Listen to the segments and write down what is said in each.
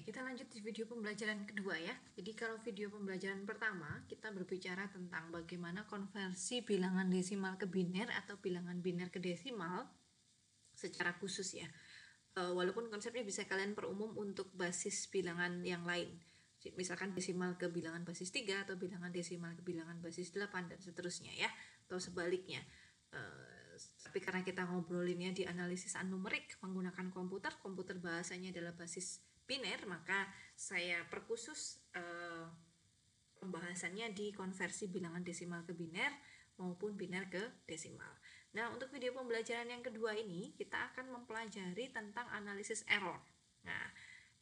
Kita lanjut di video pembelajaran kedua ya. Jadi kalau video pembelajaran pertama kita berbicara tentang bagaimana konversi bilangan desimal ke biner atau bilangan biner ke desimal secara khusus ya. Walaupun konsepnya bisa kalian perumum untuk basis bilangan yang lain. Misalkan desimal ke bilangan basis 3 atau bilangan desimal ke bilangan basis 8 dan seterusnya ya. Atau sebaliknya. Tapi karena kita ngobrolinnya di analisis numerik menggunakan komputer bahasanya adalah basis biner, maka saya perkhusus pembahasannya di konversi bilangan desimal ke biner maupun biner ke desimal. Nah, untuk video pembelajaran yang kedua ini kita akan mempelajari tentang analisis error. Nah,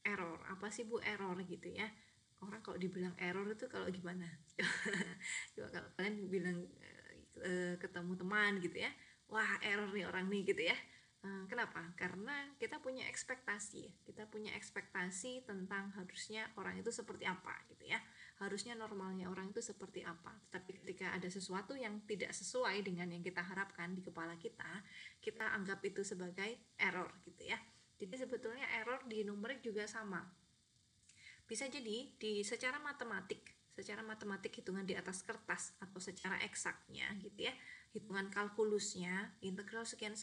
error, apa sih Bu error gitu ya? Orang kalau dibilang error itu kalau gimana? Coba kalau kalian bilang ketemu teman gitu ya, wah error nih orang nih gitu ya. Kenapa? Karena kita punya ekspektasi tentang harusnya orang itu seperti apa gitu ya, harusnya normalnya orang itu seperti apa. Tapi ketika ada sesuatu yang tidak sesuai dengan yang kita harapkan di kepala kita anggap itu sebagai error gitu ya. Jadi sebetulnya error di numerik juga sama. Bisa jadi secara matematik hitungan di atas kertas atau secara eksaknya gitu ya, hitungan kalkulusnya, integral sekian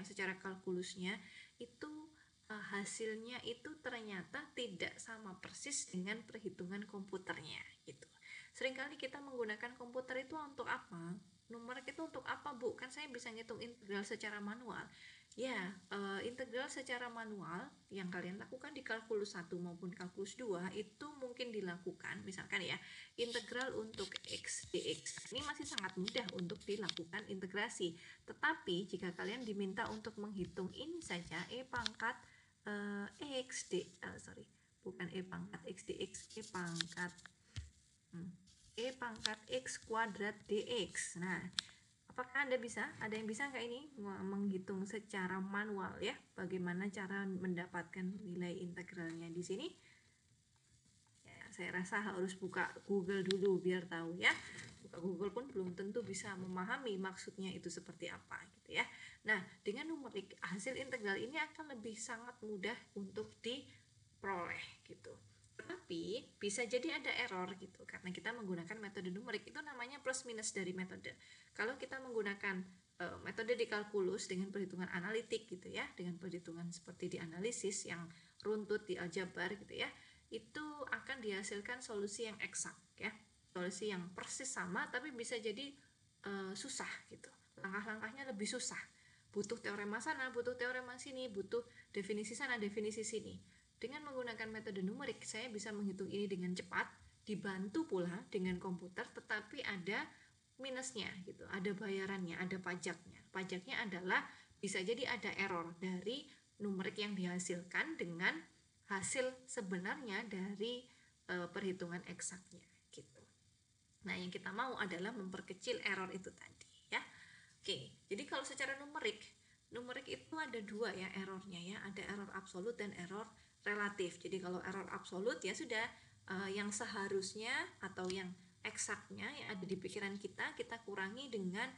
secara kalkulusnya itu hasilnya itu ternyata tidak sama persis dengan perhitungan komputernya gitu. Seringkali kita menggunakan komputer itu untuk apa? Numerik itu untuk apa Bu? Kan saya bisa ngitung integral secara manual. Ya, integral secara manual yang kalian lakukan di kalkulus 1 maupun kalkulus 2 itu mungkin dilakukan, misalkan ya, integral untuk x dx. Ini masih sangat mudah untuk dilakukan integrasi. Tetapi jika kalian diminta untuk menghitung ini saja, e pangkat x kuadrat dx. Nah, apakah Anda bisa? Ada yang bisa nggak ini menghitung secara manual ya? Bagaimana cara mendapatkan nilai integralnya di sini? Ya, saya rasa harus buka Google dulu biar tahu ya. Buka Google pun belum tentu bisa memahami maksudnya itu seperti apa gitu ya. Nah, dengan numerik hasil integral ini akan lebih sangat mudah untuk diperoleh gitu. Tapi bisa jadi ada error gitu karena kita menggunakan metode numerik, itu namanya plus minus dari metode. Kalau kita menggunakan metode di kalkulus dengan perhitungan analitik gitu ya, dengan perhitungan seperti di analisis yang runtut di aljabar gitu ya, itu akan dihasilkan solusi yang eksak ya, solusi yang persis sama tapi bisa jadi susah gitu, langkah-langkahnya lebih susah, butuh teorema sana, butuh teorema sini, butuh definisi sana, definisi sini. Dengan menggunakan metode numerik, saya bisa menghitung ini dengan cepat, dibantu pula dengan komputer, tetapi ada minusnya gitu, ada bayarannya, ada pajaknya. Pajaknya adalah bisa jadi ada error dari numerik yang dihasilkan dengan hasil sebenarnya dari perhitungan eksaknya gitu. Nah, yang kita mau adalah memperkecil error itu tadi ya. Oke, jadi kalau secara numerik itu ada dua ya errornya ya, ada error absolut dan error relatif. Jadi kalau error absolut ya sudah yang seharusnya atau yang eksaknya yang ada di pikiran kita kurangi dengan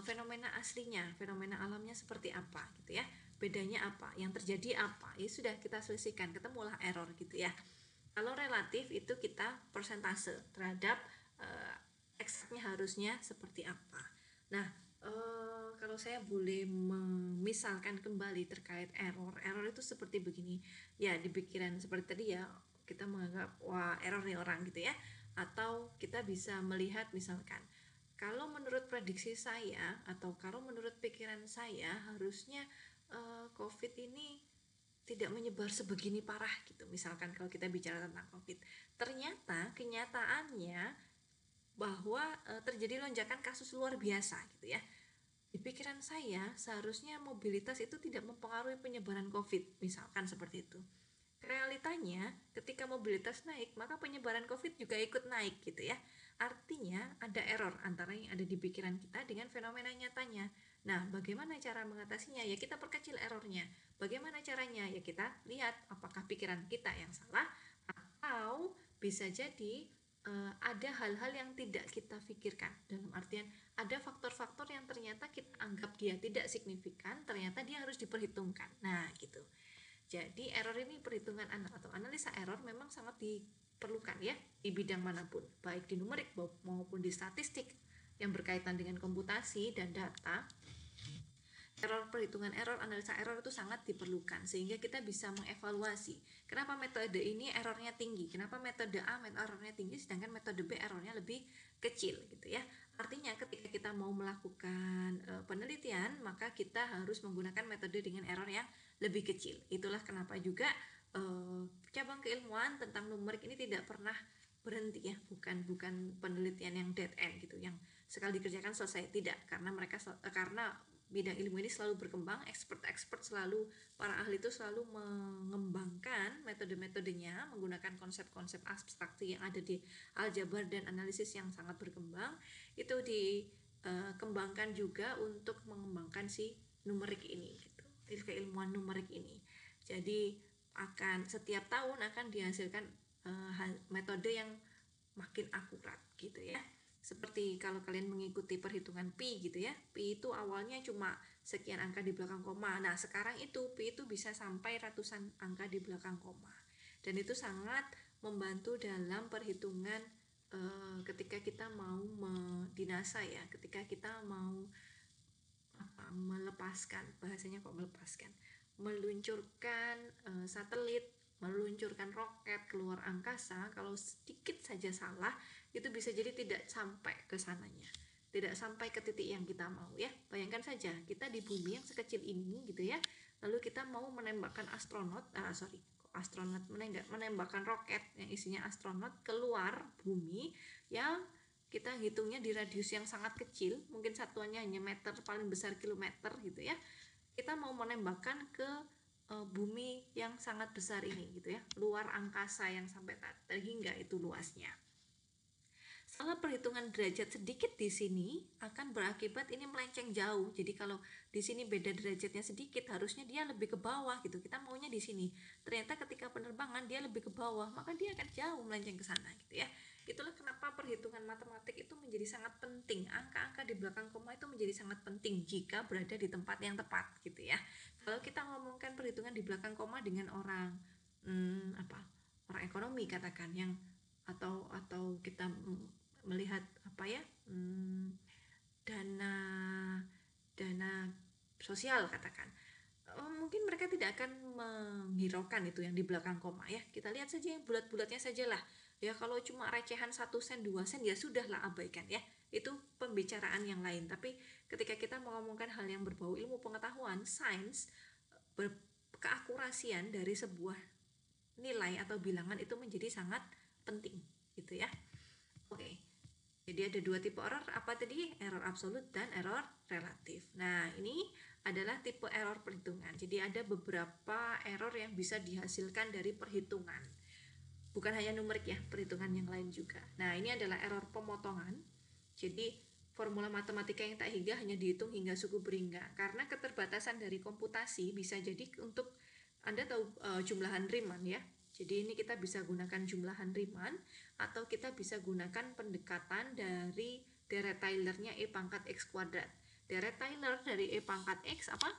fenomena aslinya, fenomena alamnya seperti apa gitu ya, bedanya apa, yang terjadi apa, ya sudah kita selisihkan, ketemulah error gitu ya. Kalau relatif itu kita persentase terhadap eksaknya harusnya seperti apa. Nah, kalau saya boleh memisalkan kembali terkait error itu seperti begini ya, di pikiran seperti tadi ya, kita menganggap wah error nih orang gitu ya, atau kita bisa melihat misalkan kalau menurut prediksi saya atau kalau menurut pikiran saya harusnya COVID ini tidak menyebar sebegini parah gitu, misalkan kalau kita bicara tentang COVID, ternyata kenyataannya bahwa terjadi lonjakan kasus luar biasa gitu ya. Di pikiran saya seharusnya mobilitas itu tidak mempengaruhi penyebaran COVID, misalkan seperti itu. Realitanya ketika mobilitas naik maka penyebaran COVID juga ikut naik gitu ya. Artinya ada error antara yang ada di pikiran kita dengan fenomena nyatanya. Nah, bagaimana cara mengatasinya? Ya kita perkecil errornya. Bagaimana caranya? Ya kita lihat apakah pikiran kita yang salah atau bisa jadi ada hal-hal yang tidak kita pikirkan, dalam artian ada faktor-faktor yang ternyata kita anggap dia tidak signifikan, ternyata dia harus diperhitungkan. Nah gitu. Jadi error ini perhitungan atau analisa error memang sangat diperlukan ya di bidang manapun, baik di numerik maupun di statistik yang berkaitan dengan komputasi dan data. Perhitungan error, analisa error itu sangat diperlukan sehingga kita bisa mengevaluasi kenapa metode ini errornya tinggi, kenapa metode A errornya tinggi sedangkan metode B errornya lebih kecil gitu ya. Artinya ketika kita mau melakukan penelitian, maka kita harus menggunakan metode dengan error yang lebih kecil. Itulah kenapa juga cabang keilmuan tentang numerik ini tidak pernah berhenti ya, bukan penelitian yang dead end gitu, yang sekali dikerjakan selesai, tidak, karena bidang ilmu ini selalu berkembang, expert selalu, para ahli itu selalu mengembangkan metode-metodenya menggunakan konsep-konsep abstraksi yang ada di aljabar dan analisis yang sangat berkembang. Itu dikembangkan juga untuk mengembangkan si numerik ini gitu, keilmuan numerik ini. Jadi akan setiap tahun akan dihasilkan metode yang makin akurat gitu ya. Seperti kalau kalian mengikuti perhitungan pi gitu ya, pi itu awalnya cuma sekian angka di belakang koma. Nah sekarang itu pi itu bisa sampai ratusan angka di belakang koma, dan itu sangat membantu dalam perhitungan ketika kita mau di NASA ya, ketika kita mau melepaskan, bahasanya kok melepaskan, meluncurkan satelit, meluncurkan roket keluar angkasa. Kalau sedikit saja salah itu bisa jadi tidak sampai ke sananya, tidak sampai ke titik yang kita mau ya. Bayangkan saja kita di bumi yang sekecil ini gitu ya, lalu kita mau menembakkan menembakkan roket yang isinya astronot keluar bumi yang kita hitungnya di radius yang sangat kecil, mungkin satuannya hanya meter, paling besar kilometer gitu ya. Kita mau menembakkan ke bumi yang sangat besar ini gitu ya, luar angkasa yang sampai terhingga itu luasnya. Salah perhitungan derajat sedikit di sini akan berakibat ini melenceng jauh. Jadi kalau di sini beda derajatnya sedikit, harusnya dia lebih ke bawah gitu. Kita maunya di sini. Ternyata ketika penerbangan dia lebih ke bawah, maka dia akan jauh melenceng ke sana gitu ya. Itulah kenapa perhitungan matematik itu menjadi sangat penting. Angka-angka di belakang koma itu menjadi sangat penting jika berada di tempat yang tepat gitu ya. Kalau kita ngomongkan perhitungan di belakang koma dengan orang orang ekonomi katakan, yang atau kita melihat dana sosial katakan, mungkin mereka tidak akan menghiraukan itu yang di belakang koma ya. Kita lihat saja yang bulat-bulatnya sajalah ya. Kalau cuma recehan 1 sen 2 sen ya sudahlah, abaikan ya, itu pembicaraan yang lain. Tapi ketika kita mengomongkan hal yang berbau ilmu pengetahuan, sains, keakurasian dari sebuah nilai atau bilangan itu menjadi sangat penting gitu ya. Oke. Jadi ada 2 tipe error, apa tadi? Error absolut dan error relatif. Nah, ini adalah tipe error perhitungan. Jadi ada beberapa error yang bisa dihasilkan dari perhitungan. Bukan hanya numerik ya, perhitungan yang lain juga. Nah, ini adalah error pemotongan. Jadi formula matematika yang tak hingga hanya dihitung hingga suku berhingga. Karena keterbatasan dari komputasi, bisa jadi untuk Anda tahu jumlahan Riemann ya. Jadi ini kita bisa gunakan jumlahan Riemann, atau kita bisa gunakan pendekatan dari deret Taylor-nya E pangkat X kuadrat. Deret Taylor dari E pangkat X apa?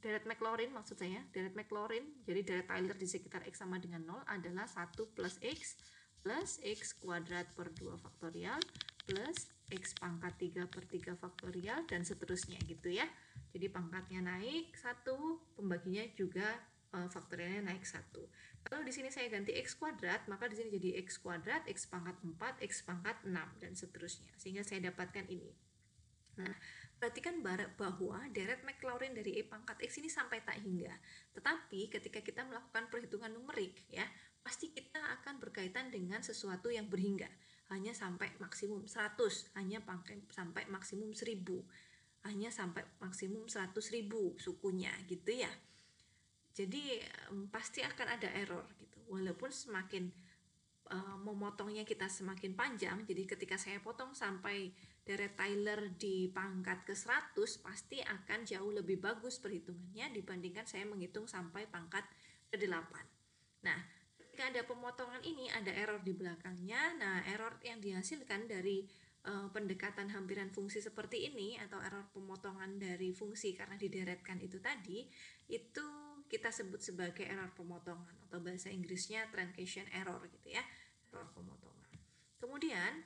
Deret Maclaurin maksud saya, deret Maclaurin. Jadi deret Taylor di sekitar X sama dengan 0 adalah 1 plus X kuadrat per 2 faktorial plus X pangkat 3 per 3 faktorial dan seterusnya gitu ya. Jadi pangkatnya naik 1, pembaginya juga faktorialnya naik 1. Kalau di sini saya ganti X kuadrat, maka di sini jadi X kuadrat, X pangkat 4, X pangkat 6 dan seterusnya, sehingga saya dapatkan ini. Nah, perhatikan bahwa deret Maclaurin dari E pangkat X ini sampai tak hingga. Tetapi ketika kita melakukan perhitungan numerik ya, pasti kita akan berkaitan dengan sesuatu yang berhingga. Hanya sampai maksimum 100, hanya sampai maksimum 1000, hanya sampai maksimum 100.000 sukunya gitu ya. Jadi pasti akan ada error gitu. Walaupun semakin memotongnya kita semakin panjang, jadi ketika saya potong sampai deret Taylor di pangkat ke 100, pasti akan jauh lebih bagus perhitungannya dibandingkan saya menghitung sampai pangkat ke 8. Nah, ketika ada pemotongan ini, ada error di belakangnya. Nah, error yang dihasilkan dari pendekatan hampiran fungsi seperti ini, atau error pemotongan dari fungsi karena dideretkan itu tadi, itu kita sebut sebagai error pemotongan atau bahasa Inggrisnya truncation error gitu ya, error pemotongan. Kemudian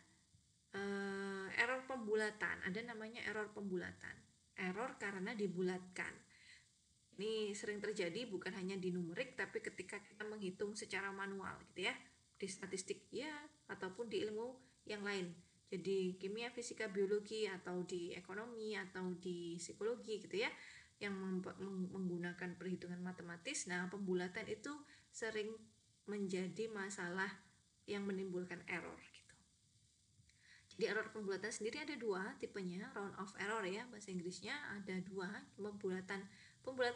error pembulatan, ada namanya error pembulatan, error karena dibulatkan. Ini sering terjadi bukan hanya di numerik, tapi ketika kita menghitung secara manual gitu ya, di statistik ya, ataupun di ilmu yang lain. Jadi kimia, fisika, biologi, atau di ekonomi, atau di psikologi gitu ya, yang menggunakan perhitungan matematis. Nah, pembulatan itu sering menjadi masalah yang menimbulkan error gitu. Jadi error pembulatan sendiri ada dua tipenya, round of error ya, bahasa Inggrisnya ada dua, pembulatan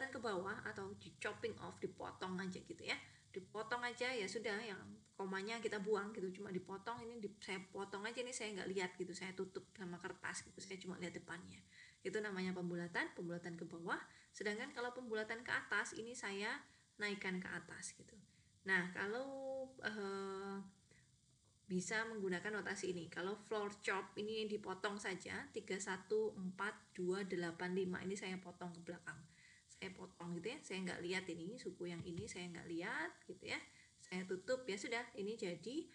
ke bawah atau di chopping off, dipotong aja gitu ya, dipotong aja ya sudah, yang komanya kita buang gitu, cuma dipotong, ini saya potong aja, ini saya nggak lihat gitu, saya tutup sama kertas gitu, saya cuma lihat depannya, itu namanya pembulatan ke bawah. Sedangkan kalau pembulatan ke atas, ini saya naikkan ke atas gitu. Nah, kalau bisa menggunakan notasi ini. Kalau floor chop ini dipotong saja 3, 1, 4, 2, 8, 5, ini saya potong ke belakang, saya potong gitu ya, saya nggak lihat ini suku yang ini, saya nggak lihat gitu ya, saya tutup, ya sudah, ini jadi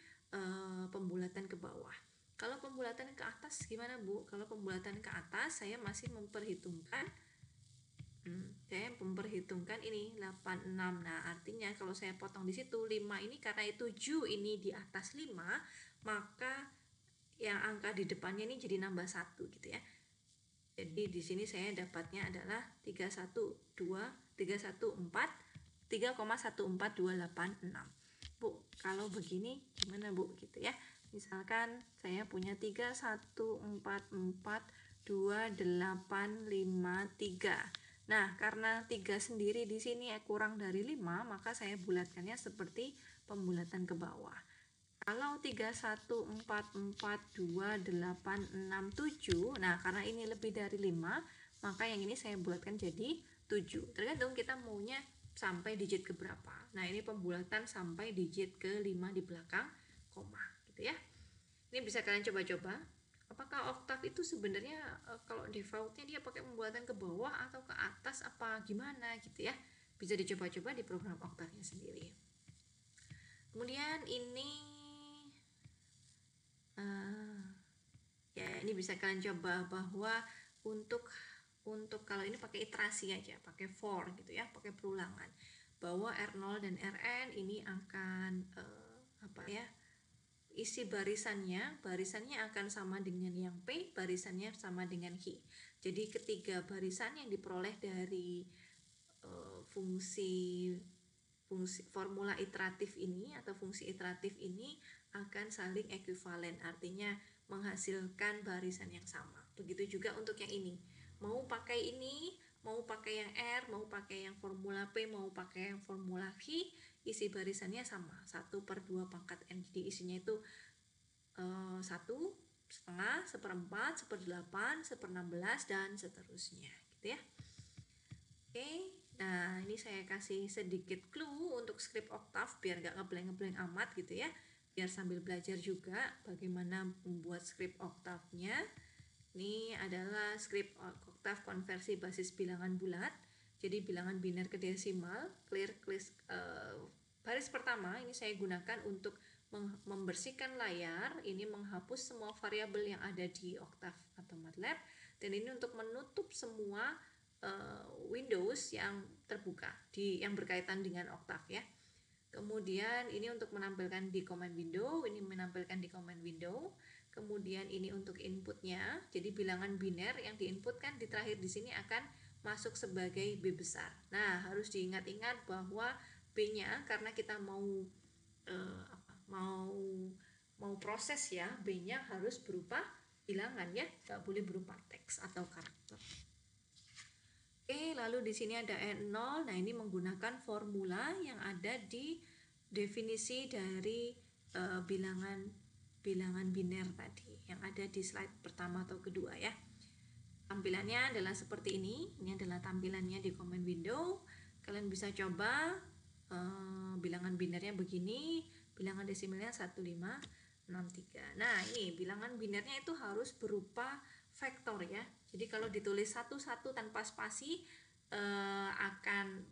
pembulatan ke bawah. Kalau pembulatan ke atas gimana Bu? Kalau pembulatan ke atas saya masih memperhitungkan ini 86. Nah, artinya kalau saya potong di situ 5 ini, karena 7 ini di atas 5, maka yang angka di depannya ini jadi nambah 1 gitu ya. Jadi di sini saya dapatnya adalah 3,14286. Bu, kalau begini gimana Bu gitu ya. Misalkan saya punya 3,1442853. Nah, karena 3 sendiri di sini kurang dari 5, maka saya bulatkannya seperti pembulatan ke bawah. Kalau 3,1442867, nah karena ini lebih dari 5, maka yang ini saya bulatkan jadi 7. Tergantung kita maunya sampai digit ke berapa. Nah, ini pembulatan sampai digit ke 5 di belakang koma gitu ya. Ini bisa kalian coba-coba. Apakah oktav itu sebenarnya kalau defaultnya dia pakai pembulatan ke bawah atau ke atas, apa gimana gitu ya. Bisa dicoba-coba di program oktavnya sendiri. Kemudian ini ya, ini bisa kalian coba bahwa untuk kalau ini pakai iterasi aja, pakai for gitu ya, pakai perulangan, bahwa R0 dan Rn ini akan isi barisannya akan sama dengan yang P, barisannya sama dengan Hi. Jadi ketiga barisan yang diperoleh dari fungsi formula iteratif ini atau fungsi iteratif ini akan saling ekuivalen, artinya menghasilkan barisan yang sama. Begitu juga untuk yang ini, mau pakai ini, mau pakai yang R, mau pakai yang formula P, mau pakai yang formula Hi, isi barisannya sama, 1/2 pangkat N. Jadi isinya itu 1, setengah, 1/4, 1/8, 1/16, dan seterusnya gitu ya. Oke, nah ini saya kasih sedikit clue untuk script oktav biar gak ngeblank amat gitu ya, biar sambil belajar juga bagaimana membuat script oktavnya. Ini adalah script oktav konversi basis bilangan bulat, jadi bilangan biner ke desimal. Baris pertama ini saya gunakan untuk membersihkan layar, ini menghapus semua variabel yang ada di oktav atau MATLAB, dan ini untuk menutup semua Windows yang terbuka yang berkaitan dengan oktav ya. Kemudian ini untuk menampilkan di command window, ini menampilkan di command window. Kemudian ini untuk inputnya, jadi bilangan biner yang diinputkan di terakhir di sini akan masuk sebagai B besar. Nah, harus diingat-ingat bahwa B-nya, karena kita mau proses ya, B-nya harus berupa bilangan ya, nggak boleh berupa teks atau karakter. Oke, lalu di sini ada N0. Nah, ini menggunakan formula yang ada di definisi dari bilangan biner tadi yang ada di slide pertama atau kedua ya. Tampilannya adalah seperti ini. Ini adalah tampilannya di command window. Kalian bisa coba bilangan binernya begini, bilangan desimalnya 1563. Nah, ini bilangan binernya itu harus berupa vektor ya. Jadi kalau ditulis 11 tanpa spasi akan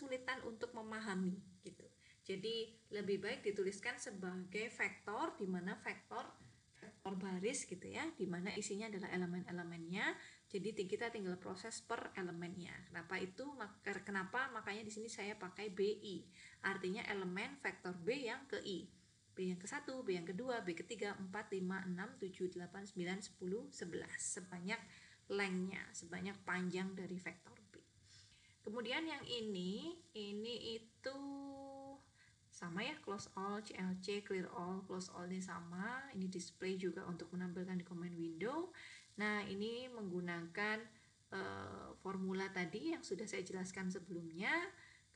kesulitan untuk memahami gitu. Jadi lebih baik dituliskan sebagai vektor, di mana vektor baris gitu ya, di mana isinya adalah elemen-elemennya. Jadi kita tinggal proses per elemennya. Kenapa makanya di sini saya pakai BI. Artinya elemen vektor B yang ke I. B yang ke-1, B yang kedua, B ketiga, 4, 5, 6, 7, 8, 9, 10, 11. Sebanyak lengthnya, sebanyak panjang dari vektor B. Kemudian yang ini itu sama ya, close all, CLC, clear all, close all ini sama. Ini display juga untuk menampilkan di command window. Nah, ini menggunakan formula tadi yang sudah saya jelaskan sebelumnya.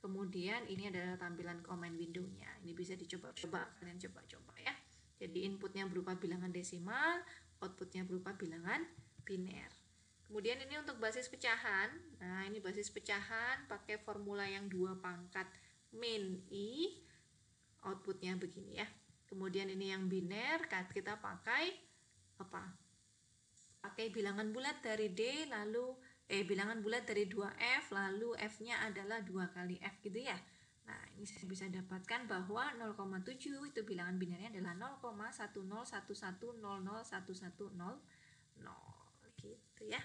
Kemudian ini adalah tampilan command window-nya. Ini bisa dicoba-coba, kalian coba-coba ya. Jadi inputnya berupa bilangan desimal, outputnya berupa bilangan biner. Kemudian ini untuk basis pecahan. Nah, ini basis pecahan pakai formula yang 2 pangkat min I. Outputnya begini ya. Kemudian ini yang biner, kita pakai apa? Pakai bilangan bulat dari D, lalu bilangan bulat dari 2F, lalu F-nya adalah 2 kali F gitu ya. Nah, ini saya bisa dapatkan bahwa 0,7 itu bilangan binernya adalah 0,1011001100 gitu ya.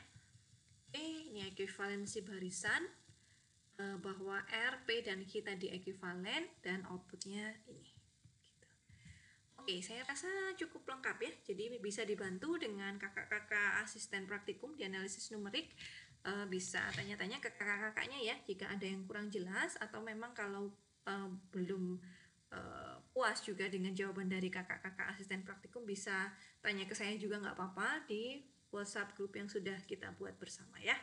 Ini ekuivalensi barisan, bahwa R, P, dan Q tadi ekuivalen dan outputnya ini gitu. Oke, saya rasa cukup lengkap ya, jadi bisa dibantu dengan kakak-kakak asisten praktikum di analisis numerik. Bisa tanya-tanya ke kakak-kakaknya ya jika ada yang kurang jelas, atau memang kalau belum puas juga dengan jawaban dari kakak-kakak asisten praktikum, bisa tanya ke saya juga nggak apa-apa di WhatsApp grup yang sudah kita buat bersama ya.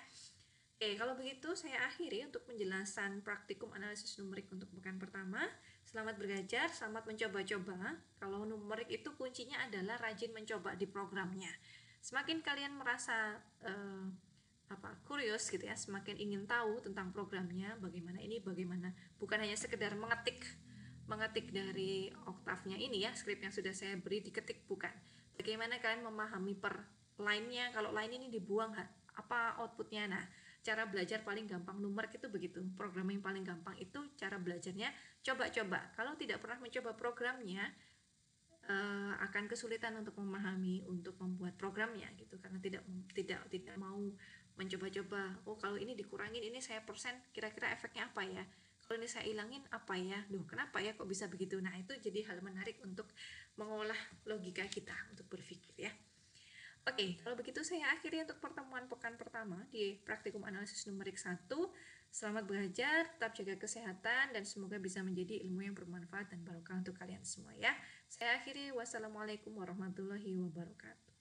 Oke, kalau begitu saya akhiri untuk penjelasan praktikum analisis numerik untuk pekan pertama. Selamat belajar, selamat mencoba-coba. Kalau numerik itu kuncinya adalah rajin mencoba di programnya. Semakin kalian merasa curious gitu ya, semakin ingin tahu tentang programnya, bagaimana, bukan hanya sekedar mengetik dari oktavnya ini ya, skrip yang sudah saya beri diketik, bukan. Bagaimana kalian memahami per line-nya, kalau line ini dibuang apa outputnya. Nah, cara belajar paling gampang numerik itu begitu. Programming paling gampang itu cara belajarnya coba-coba. Kalau tidak pernah mencoba programnya, akan kesulitan untuk memahami, untuk membuat programnya gitu, karena tidak mau mencoba-coba. Oh, kalau ini dikurangin, ini saya persen, kira-kira efeknya apa ya? Kalau ini saya ilangin apa ya? Duh, kenapa ya kok bisa begitu? Nah, itu jadi hal menarik untuk mengolah logika kita, untuk berpikir ya. Oke, kalau begitu saya akhiri untuk pertemuan pekan pertama di praktikum analisis numerik 1. Selamat belajar, tetap jaga kesehatan, dan semoga bisa menjadi ilmu yang bermanfaat dan barokah untuk kalian semua ya. Saya akhiri, wassalamualaikum warahmatullahi wabarakatuh.